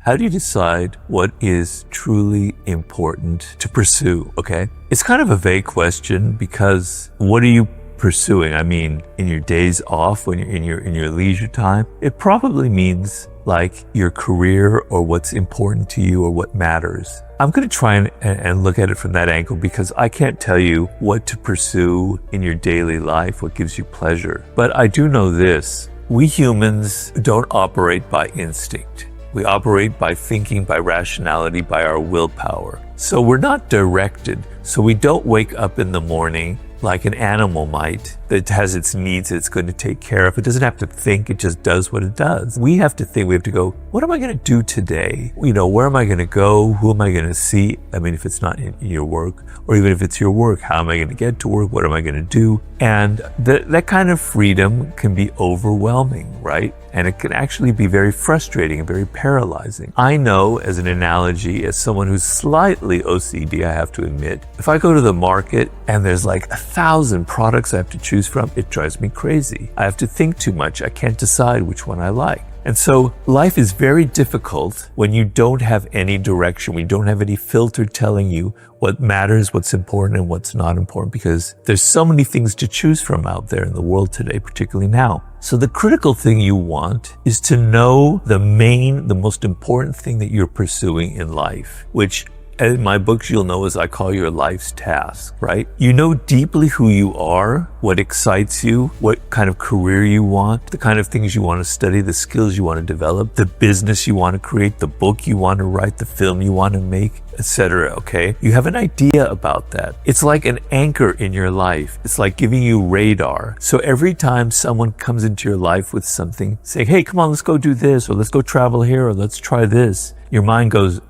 How do you decide what is truly important to pursue, okay? It's kind of a vague question because what are you pursuing? I mean, in your days off, when you're in your leisure time, it probably means like your career or what's important to you or what matters. I'm going to try and look at it from that angle because I can't tell you what to pursue in your daily life, what gives you pleasure. But I do know this. We humans don't operate by instinct. We operate by thinking, by rationality, by our willpower. So we're not directed. So we don't wake up in the morning like an animal might that has its needs that it's going to take care of. It doesn't have to think, it just does what it does. We have to think, we have to go, what am I going to do today? You know, where am I going to go? Who am I going to see? I mean, if it's not in your work, or even if it's your work, how am I going to get to work? What am I going to do? And that kind of freedom can be overwhelming, right? And it can actually be very frustrating and very paralyzing. I know, as an analogy, as someone who's slightly OCD, I have to admit, if I go to the market and there's like 1,000 products I have to choose from, it drives me crazy. I have to think too much. I can't decide which one I like. And so life is very difficult when you don't have any direction, when you don't have any filter telling you what matters, what's important, and what's not important, because there's so many things to choose from out there in the world today, particularly now. So the critical thing you want is to know the most important thing that you're pursuing in life, which in my books, you'll know as I call your life's task, right? You know deeply who you are, what excites you, what kind of career you want, the kind of things you want to study, the skills you want to develop, the business you want to create, the book you want to write, the film you want to make, etc. Okay? You have an idea about that. It's like an anchor in your life. It's like giving you radar. So every time someone comes into your life with something, saying, hey, come on, let's go do this, or let's go travel here, or let's try this, your mind goes,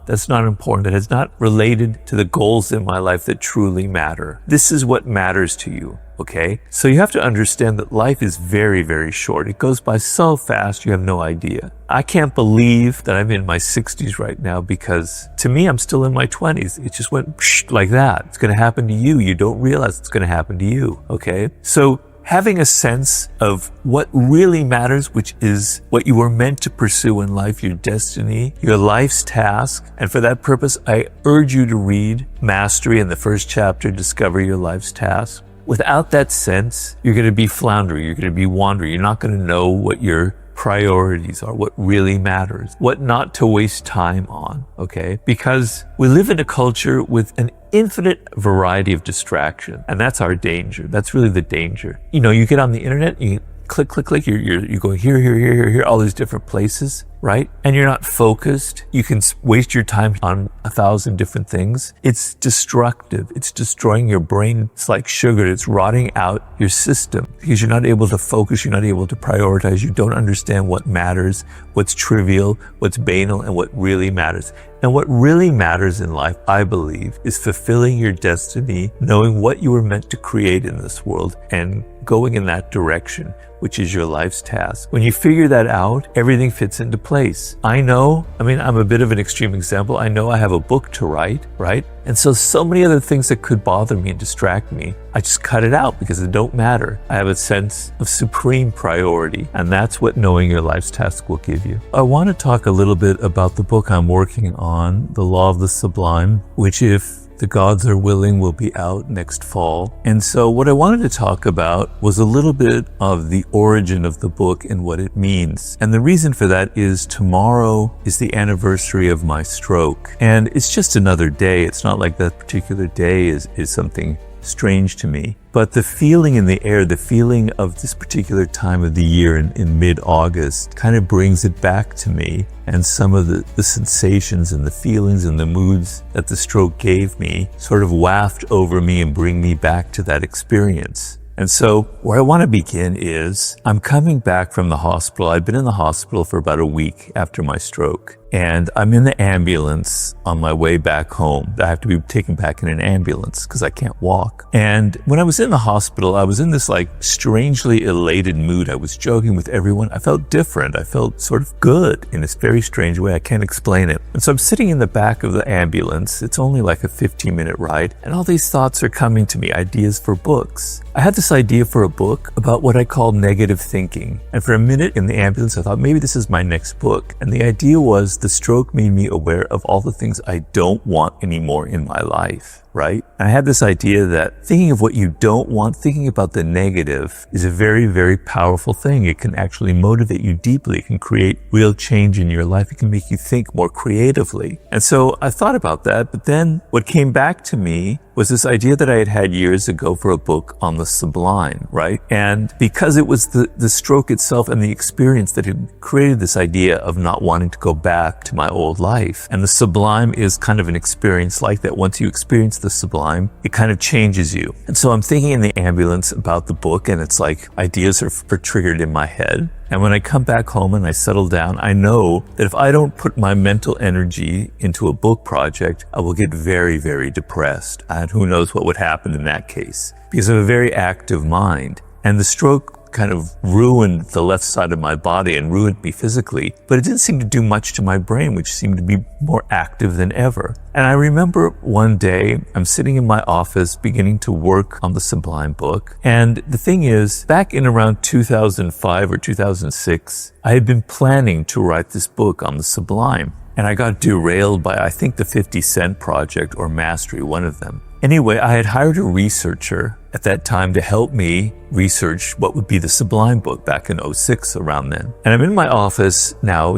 that's not important. That is not related to the goals in my life that truly matter. This is what matters to you, okay? So you have to understand that life is very, very short. It goes by so fast, you have no idea. I can't believe that I'm in my 60s right now because to me, I'm still in my 20s. It just went like that. It's going to happen to you. You don't realize it's going to happen to you, okay? So having a sense of what really matters, which is what you were meant to pursue in life, your destiny, your life's task. And for that purpose, I urge you to read Mastery in the first chapter, Discover Your Life's Task. Without that sense, you're going to be floundering, you're going to be wandering, you're not going to know what your priorities are, what really matters, what not to waste time on, okay? Because we live in a culture with an infinite variety of distraction, and that's our danger. That's really the danger. You know, you get on the internet, you click, you're going here, all these different places, right? And you're not focused. You can waste your time on 1,000 different things. It's destructive. It's destroying your brain. It's like sugar. It's rotting out your system because you're not able to focus. You're not able to prioritize. You don't understand what matters, what's trivial, what's banal, and what really matters. And what really matters in life, I believe, is fulfilling your destiny, knowing what you were meant to create in this world, and going in that direction, which is your life's task. When you figure that out, everything fits into place. I'm a bit of an extreme example. I know I have a book to write, right? And so many other things that could bother me and distract me, I just cut it out because it don't matter. I have a sense of supreme priority, and that's what knowing your life's task will give you. I want to talk a little bit about the book I'm working on, The Law of the Sublime, which, if the gods are willing, will be out next fall. And so what I wanted to talk about was a little bit of the origin of the book and what it means. And the reason for that is tomorrow is the anniversary of my stroke. And it's just another day. It's not like that particular day is something strange to me. But the feeling in the air, the feeling of this particular time of the year in mid-August kind of brings it back to me. And some of the sensations and the feelings and the moods that the stroke gave me sort of waft over me and bring me back to that experience. And so where I want to begin is I'm coming back from the hospital. I've been in the hospital for about a week after my stroke. and I'm in the ambulance on my way back home. I have to be taken back in an ambulance because I can't walk. And when I was in the hospital, I was in this like strangely elated mood. I was joking with everyone. I felt different. I felt sort of good in this very strange way. I can't explain it. And so I'm sitting in the back of the ambulance. It's only like a 15-minute ride. And all these thoughts are coming to me, ideas for books. I had this idea for a book about what I call negative thinking. And for a minute in the ambulance, I thought maybe this is my next book. And the idea was the stroke made me aware of all the things I don't want anymore in my life. Right? And I had this idea that thinking of what you don't want, thinking about the negative is a very, very powerful thing. It can actually motivate you deeply. It can create real change in your life. It can make you think more creatively. And so I thought about that, but then what came back to me was this idea that I had had years ago for a book on the Sublime, right? And because it was the stroke itself and the experience that had created this idea of not wanting to go back to my old life. And the Sublime is kind of an experience like that. Once you experience the Sublime, it kind of changes you. And so I'm thinking in the ambulance about the book, and it's like ideas are triggered in my head. And when I come back home and I settle down, I know that if I don't put my mental energy into a book project, I will get very, very depressed. And who knows what would happen in that case, because I have a very active mind. And the stroke kind of ruined the left side of my body and ruined me physically, but it didn't seem to do much to my brain, which seemed to be more active than ever. And I remember one day I'm sitting in my office beginning to work on the Sublime book. And the thing is, back in around 2005 or 2006, I had been planning to write this book on the Sublime. And I got derailed by, I think, the 50 Cent Project or Mastery, one of them. Anyway, I had hired a researcher at that time to help me research what would be the Sublime book back in 06, around then. And I'm in my office now,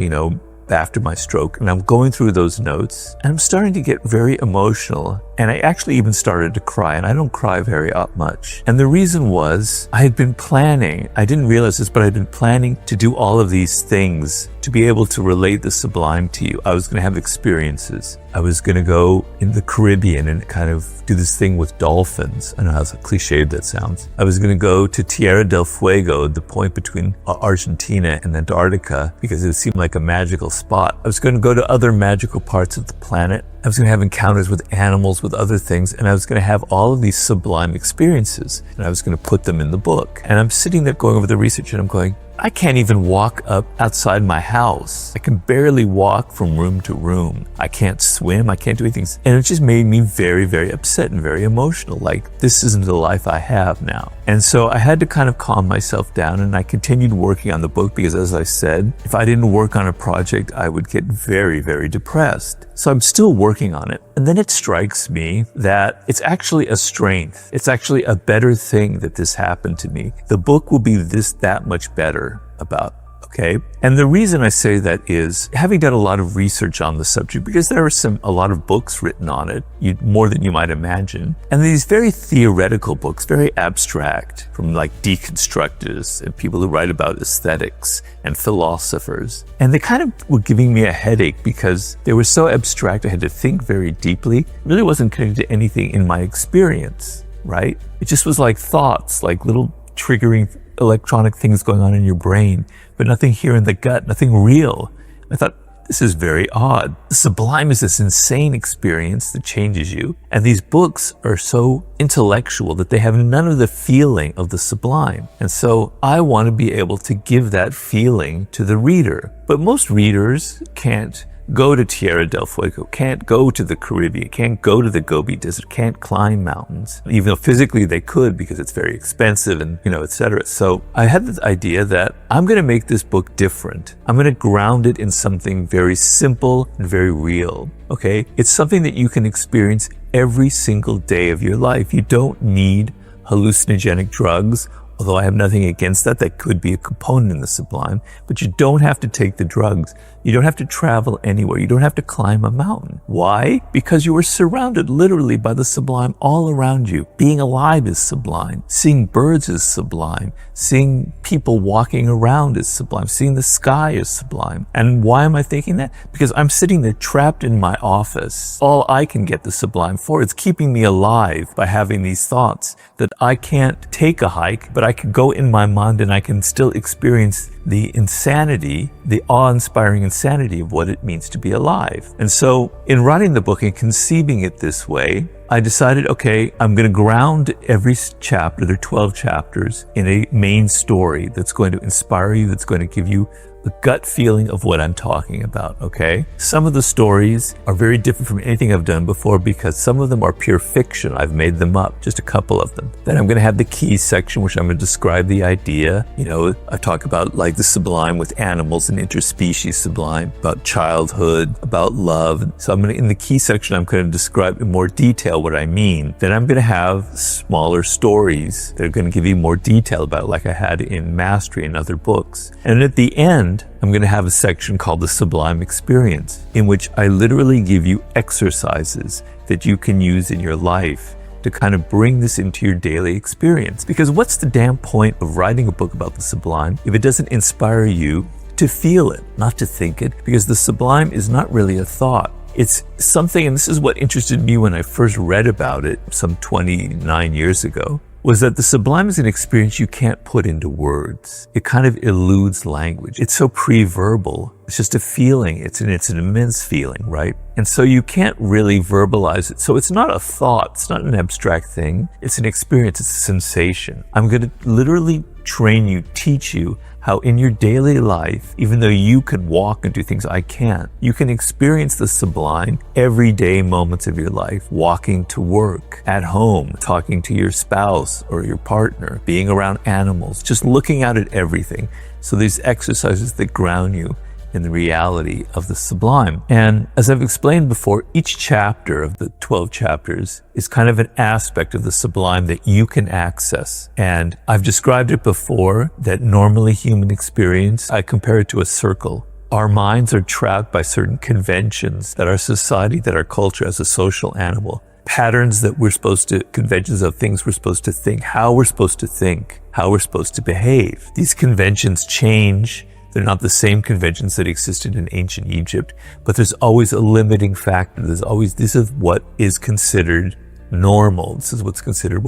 after my stroke, and I'm going through those notes, and I'm starting to get very emotional. And I actually even started to cry, and I don't cry very much. And the reason was I had been planning, I didn't realize this, but I'd been planning to do all of these things to be able to relate the Sublime to you. I was going to have experiences. I was going to go in the Caribbean and kind of do this thing with dolphins. I know how cliched that sounds. I was going to go to Tierra del Fuego, the point between Argentina and Antarctica, because it seemed like a magical spot. I was going to go to other magical parts of the planet. I was going to have encounters with animals, with other things, and I was going to have all of these sublime experiences, and I was going to put them in the book. And I'm sitting there going over the research, and I'm going, I can't even walk up outside my house. I can barely walk from room to room. I can't swim. I can't do anything. And it just made me very, very upset and very emotional. Like, this isn't the life I have now. And so I had to kind of calm myself down, and I continued working on the book because, as I said, if I didn't work on a project, I would get very, very depressed. So I'm still working on it. And then it strikes me that it's actually a strength. It's actually a better thing that this happened to me. The book will be that much better about, okay? And the reason I say that is having done a lot of research on the subject, because there are a lot of books written on it, more than you might imagine. And these very theoretical books, very abstract, from like deconstructionists and people who write about aesthetics and philosophers. And they kind of were giving me a headache because they were so abstract. I had to think very deeply. It really wasn't connected to anything in my experience, right? It just was like thoughts, like little triggering electronic things going on in your brain, but nothing here in the gut, nothing real. I thought, this is very odd. The Sublime is this insane experience that changes you. And these books are so intellectual that they have none of the feeling of the Sublime. And so I want to be able to give that feeling to the reader. But most readers can't go to Tierra del Fuego, can't go to the Caribbean, can't go to the Gobi Desert, can't climb mountains, even though physically they could because it's very expensive and, etc. So I had this idea that I'm going to make this book different. I'm going to ground it in something very simple and very real. Okay? It's something that you can experience every single day of your life. You don't need hallucinogenic drugs, although I have nothing against that. That could be a component in the Sublime, but you don't have to take the drugs. You don't have to travel anywhere. You don't have to climb a mountain. Why? Because you are surrounded literally by the Sublime all around you. Being alive is sublime. Seeing birds is sublime. Seeing people walking around is sublime. Seeing the sky is sublime. And why am I thinking that? Because I'm sitting there trapped in my office. All I can get the Sublime for is keeping me alive by having these thoughts that I can't take a hike, but I can go in my mind and I can still experience the insanity, the awe-inspiring insanity of what it means to be alive. And so in writing the book and conceiving it this way, I decided, okay, I'm going to ground every chapter, there are 12 chapters, in a main story that's going to inspire you, that's going to give you the gut feeling of what I'm talking about, okay? Some of the stories are very different from anything I've done before because some of them are pure fiction. I've made them up, just a couple of them. Then I'm going to have the key section, which I'm going to describe the idea. You know, I talk about like the sublime with animals and interspecies sublime, about childhood, about love. So in the key section, I'm going to describe in more detail what I mean. Then I'm going to have smaller stories that are going to give you more detail about it, like I had in Mastery and other books. And at the end, I'm going to have a section called the Sublime Experience, in which I literally give you exercises that you can use in your life to kind of bring this into your daily experience. Because what's the damn point of writing a book about the sublime if it doesn't inspire you to feel it, not to think it? Because the sublime is not really a thought. It's something, and this is what interested me when I first read about it some 29 years ago, was that the sublime is an experience you can't put into words. It kind of eludes language. It's so pre-verbal. It's just a feeling. It's an immense feeling, right? And so you can't really verbalize it. So it's not a thought. It's not an abstract thing. It's an experience. It's a sensation. I'm going to literally train you, teach you how in your daily life, even though you can walk and do things I can't, you can experience the sublime everyday moments of your life, walking to work, at home, talking to your spouse or your partner, being around animals, just looking out at everything. So these exercises that ground you in the reality of the sublime. And as I've explained before, each chapter of the 12 chapters is kind of an aspect of the sublime that you can access. And I've described it before that normally human experience, I compare it to a circle. Our minds are trapped by certain conventions that our society, that our culture as a social animal, patterns that conventions of things we're supposed to think, how we're supposed to think, how we're supposed to behave. These conventions change. They're not the same conventions that existed in ancient Egypt, but there's always a limiting factor. This is what is considered normal. This is what's considered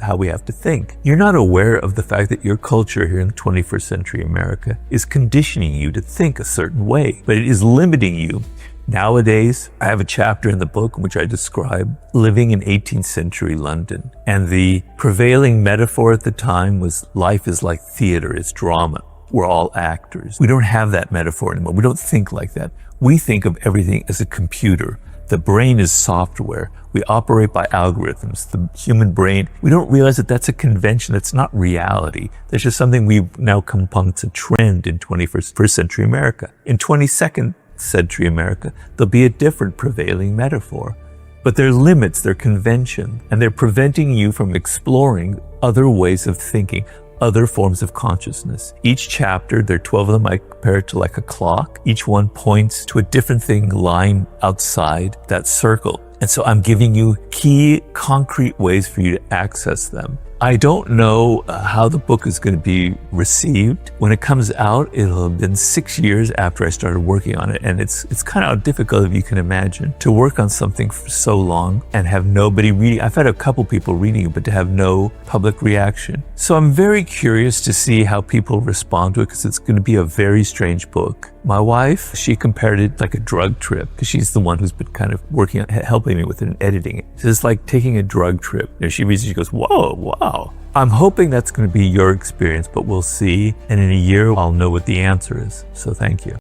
how we have to think. You're not aware of the fact that your culture here in the 21st century America is conditioning you to think a certain way, but it is limiting you. Nowadays, I have a chapter in the book in which I describe living in 18th century London. And the prevailing metaphor at the time was life is like theater, it's drama. We're all actors. We don't have that metaphor anymore. We don't think like that. We think of everything as a computer. The brain is software. We operate by algorithms. The human brain, we don't realize that that's a convention. That's not reality. That's just something we've now come upon. It's a trend in 21st century America. In 22nd century America, there'll be a different prevailing metaphor. But there are limits, they're convention, and they're preventing you from exploring other ways of thinking, other forms of consciousness. Each chapter, there are 12 of them, I compare it to like a clock. Each one points to a different thing lying outside that circle. And so I'm giving you key, concrete ways for you to access them. I don't know how the book is going to be received. When it comes out, it'll have been 6 years after I started working on it. And it's kind of difficult, if you can imagine, to work on something for so long and have nobody reading. I've had a couple people reading it, but to have no public reaction. So I'm very curious to see how people respond to it, because it's going to be a very strange book. My wife, she compared it like a drug trip, because she's the one who's been kind of working on helping me with it and editing it. So it's like taking a drug trip. You know, she reads it, she goes, whoa, wow. I'm hoping that's going to be your experience, but we'll see. And in a year, I'll know what the answer is. So thank you.